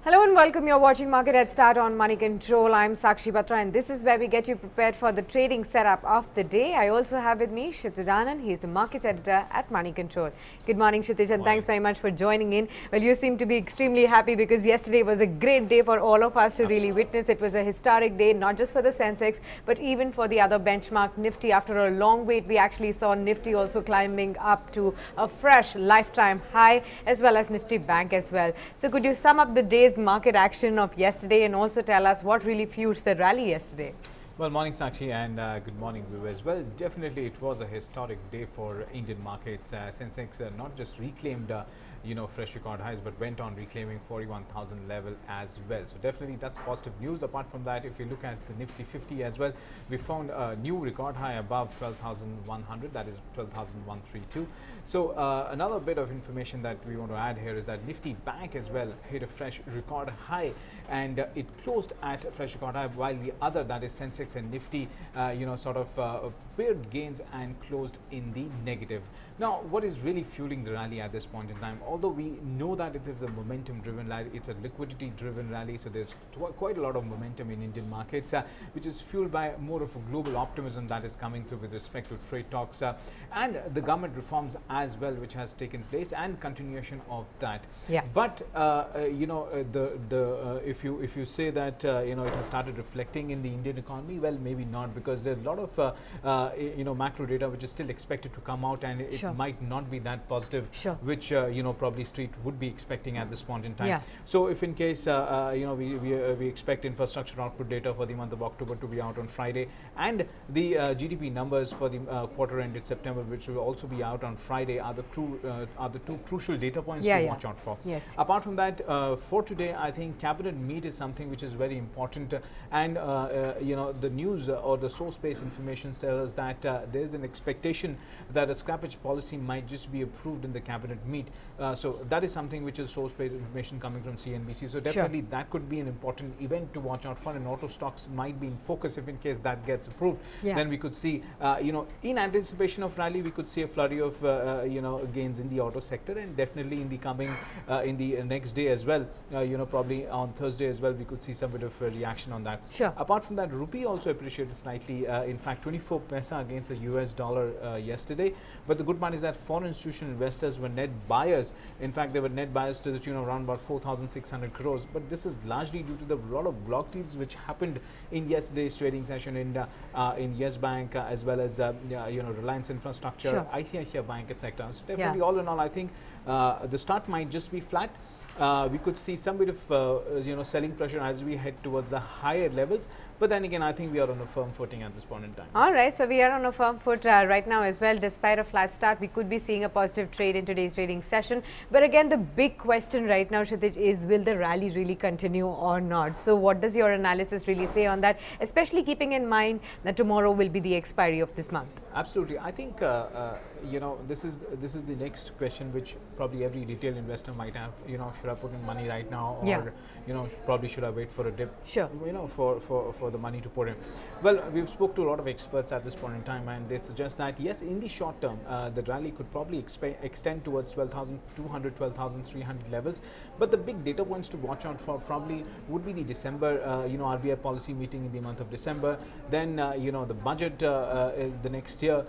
Hello and welcome. You're watching Market Headstart on Moneycontrol. I'm Sakshi Batra and this is where we get you prepared for the trading setup of the day. I also have with me Kshitij Anand. He's the markets editor at Moneycontrol. Good morning, Kshitij, and thanks very much for joining in. Well, you seem to be extremely happy because yesterday was a great day for all of us to really witness. It was a historic day, not just for the Sensex, but even for the other benchmark Nifty. After a long wait, we actually saw Nifty also climbing up to a fresh lifetime high, as well as Nifty Bank as well. So could you sum up the day's market action of yesterday and also tell us what really fueled the rally yesterday? Well, morning Sakshi and good morning viewers. Well, definitely it was a historic day for Indian markets. Sensex not just reclaimed fresh record highs, but went on reclaiming 41,000 level as well. So definitely that's positive news. Apart from that, if you look at the Nifty50 as well, we found a new record high above 12,100, that is 12,132. So another bit of information that we want to add here is that Nifty Bank as well hit a fresh record high, and it closed at a fresh record high, while the other, that is Sensex and Nifty, paired gains and closed in the negative. Now, what is really fueling the rally at this point in time? Although we know that it is a momentum-driven rally, it's a liquidity-driven rally, so there's quite a lot of momentum in Indian markets, which is fueled by more of a global optimism that is coming through with respect to trade talks and the government reforms as well, which has taken place, and continuation of that. Yeah. But if you say that it has started reflecting in the Indian economy, well, maybe not, because there's a lot of macro data which is still expected to come out, and it might not be that positive, which probably street would be expecting at this point in time. So if in case we expect infrastructure output data for the month of October to be out on Friday, and the GDP numbers for the quarter ended September, which will also be out on Friday, are the two crucial data points to watch out for. Yes. Apart from that, for today, I think cabinet meet is something which is very important, and the news or the source-based information tells us that there is an expectation that a scrappage policy might just be approved in the cabinet meet. So that is something which is source-based information coming from CNBC. So definitely that could be an important event to watch out for, and auto stocks might be in focus if in case that gets approved. Then we could see, in anticipation of rally, we could see a flurry of gains in the auto sector, and definitely in the coming in the next day as well. Probably on Thursday as well, we could see some bit of a reaction on that. Apart from that, rupee also appreciated slightly. In fact, 24 paisa against the US dollar yesterday. But the good part is that foreign institutional investors were net buyers. In fact, they were net buyers to the tune of around about 4,600 crores. But this is largely due to the lot of block deals which happened in yesterday's trading session in Yes Bank, as well as Reliance Infrastructure, ICICI Bank, etc. So definitely, all in all, I think the start might just be flat. We could see some bit of selling pressure as we head towards the higher levels, but then again, I think we are on a firm footing at this point in time. All right, so we are on a firm foot right now as well. Despite a flat start, we could be seeing a positive trade in today's trading session. But again, the big question right now, Kshitij, is will the rally really continue or not? So what does your analysis really say on that, especially keeping in mind that tomorrow will be the expiry of this month? Absolutely. I think this is the next question which probably every retail investor might have. Should I put in money right now, or probably should I wait for a dip? For the money to put in. Well, we've spoke to a lot of experts at this point in time, and they suggest that yes, in the short term, the rally could probably extend towards 12,200, 12,300 levels. But the big data points to watch out for probably would be the December, RBI policy meeting in the month of December. Then the budget the next year.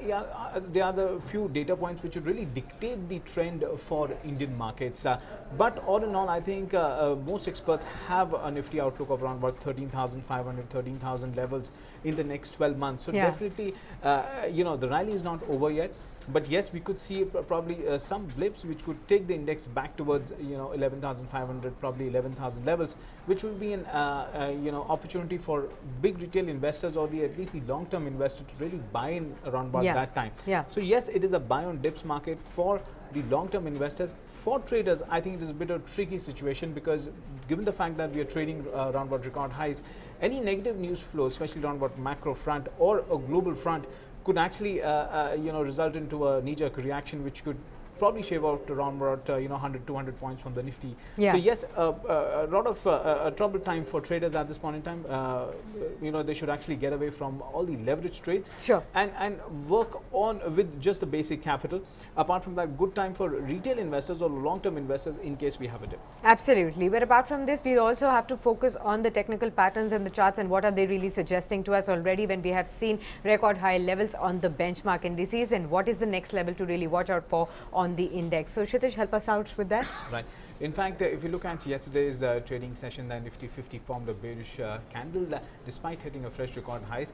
There are the few data points which would really dictate the trend for Indian markets. But all in all, I think most experts have a Nifty outlook of around about 13,500, 13,000 levels in the next 12 months. So definitely, the rally is not over yet. But yes, we could see probably some blips which could take the index back towards 11,500, probably 11,000 levels, which will be an opportunity for big retail investors, or at least the long-term investor, to really buy in around about that time. So yes, it is a buy on dips market for the long-term investors. For traders, I think it is a bit of a tricky situation, because given the fact that we are trading around about record highs, any negative news flow, especially around about macro front or a global front, could actually result into a knee-jerk reaction, which could probably shave out around about 100, 200 points from the Nifty. Yeah. So yes, a lot of a troubled time for traders at this point in time. They should actually get away from all the leverage trades. Sure. And work on with just the basic capital. Apart from that, good time for retail investors or long-term investors in case we have a dip. Absolutely. But apart from this, we also have to focus on the technical patterns and the charts and what are they really suggesting to us already when we have seen record high levels on the benchmark indices, and what is the next level to really watch out for on the index. So Kshitij, help us out with that. Right. In fact, if you look at yesterday's trading session, the Nifty50 formed a bearish candle despite hitting a fresh record highs.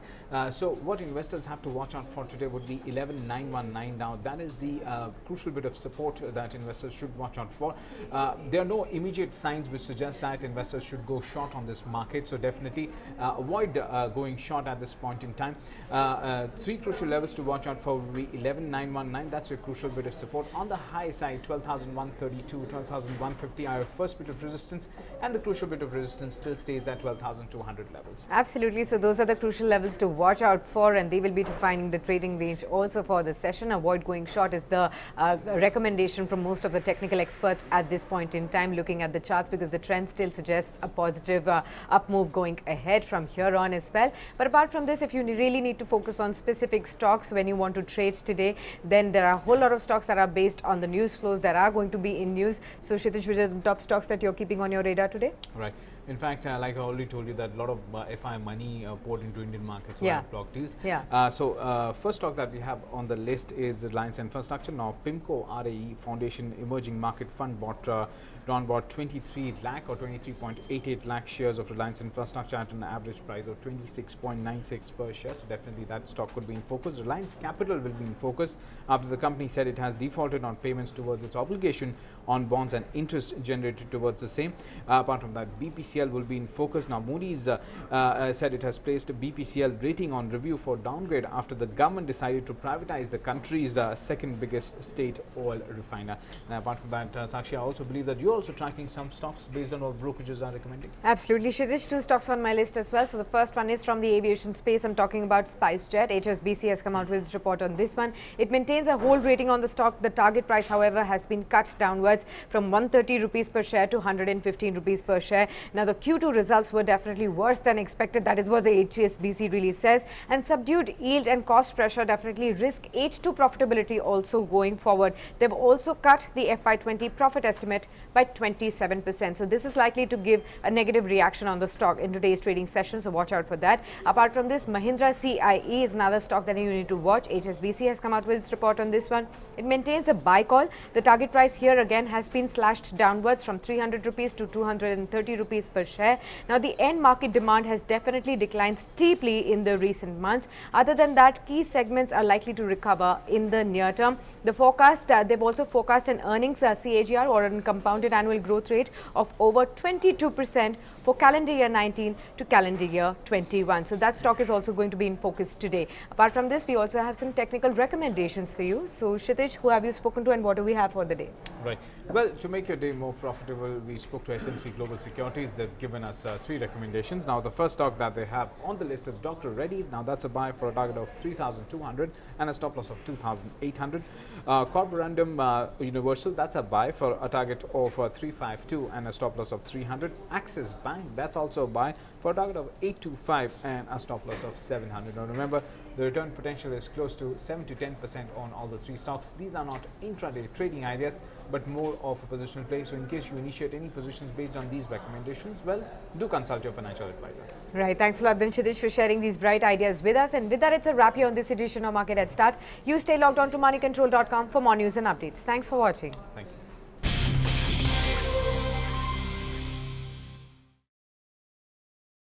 So what investors have to watch out for today would be 11,919. Now that is the crucial bit of support that investors should watch out for. There are no immediate signs which suggest that investors should go short on this market. So definitely avoid going short at this point in time. Three crucial levels to watch out for would be 11,919. That's a crucial bit of support. On the high side, 12,132, 12,150 are our first bit of resistance, and the crucial bit of resistance still stays at 12,200 levels. Absolutely. So those are the crucial levels to watch out for, and they will be defining the trading range also for the session. Avoid going short is the recommendation from most of the technical experts at this point in time, looking at the charts, because the trend still suggests a positive up move going ahead from here on as well. But apart from this, if you really need to focus on specific stocks when you want to trade today, then there are a whole lot of stocks that are based on the news flows that are going to be in news. So Kshitij, which are the top stocks that you're keeping on your radar today? Right. In fact, like I already told you, that a lot of FI money poured into Indian markets Yeah. via block deals. Yeah. So first stock that we have on the list is Reliance Infrastructure. Now PIMCO RAE Foundation Emerging Market Fund bought around about 23 lakh or 23.88 lakh shares of Reliance Infrastructure at an average price of 26.96 per share. So definitely that stock could be in focus. Reliance Capital will be in focus after the company said it has defaulted on payments towards its obligation on bonds and interest generated towards the same. Apart from that, BPCL will be in focus. Now Moody's said it has placed a BPCL rating on review for downgrade after the government decided to privatize the country's second biggest state oil refiner. And apart from that, Sakshi, I also believe that you're also tracking some stocks based on what brokerages are recommending. Absolutely, Kshitij. Two stocks on my list as well. So the first one is from the aviation space. I'm talking about SpiceJet. HSBC has come out with its report on this one. It maintains a hold rating on the stock. The target price, however, has been cut downwards from 130 rupees per share to 115 rupees per share. Now the Q2 results were definitely worse than expected. That is what the HSBC really says. And subdued yield and cost pressure definitely risk H2 profitability also going forward. They've also cut the FY20 profit estimate by 27%. So this is likely to give a negative reaction on the stock in today's trading session. So watch out for that. Apart from this, Mahindra CIE is another stock that you need to watch. HSBC has come out with its report on this one. It maintains a buy call. The target price here again has been slashed downwards from 300 rupees to 230 rupees per share. Now the end market demand has definitely declined steeply in the recent months. Other than that, key segments are likely to recover in the near term. The forecast, they've also forecast an earnings CAGR or a compounded annual growth rate of over 22% for calendar year 19 to calendar year 21. So that stock is also going to be in focus today. Apart from this, we also have some technical recommendations for you. So Kshitij, who have you spoken to and what do we have for the day? Right. Well, to make your day more profitable, we spoke to SMC Global Securities. They've given us three recommendations. Now, the first stock that they have on the list is Dr. Reddy's. Now, that's a buy for a target of 3,200 and a stop loss of 2,800. Corporandum Universal, that's a buy for a target of 352 and a stop loss of 300. Axis Bank, that's also a buy for a target of 825 and a stop loss of 700. Now, remember, the return potential is close to 7 to 10% on all the three stocks. These are not intraday trading ideas, but more of a positional play. So in case you initiate any positions based on these recommendations, well, do consult your financial advisor. Right. Thanks a lot, then, Kshitij, for sharing these bright ideas with us. And with that, it's a wrap here on this edition of Market Headstart. You stay logged on to moneycontrol.com for more news and updates. Thanks for watching. Thank you.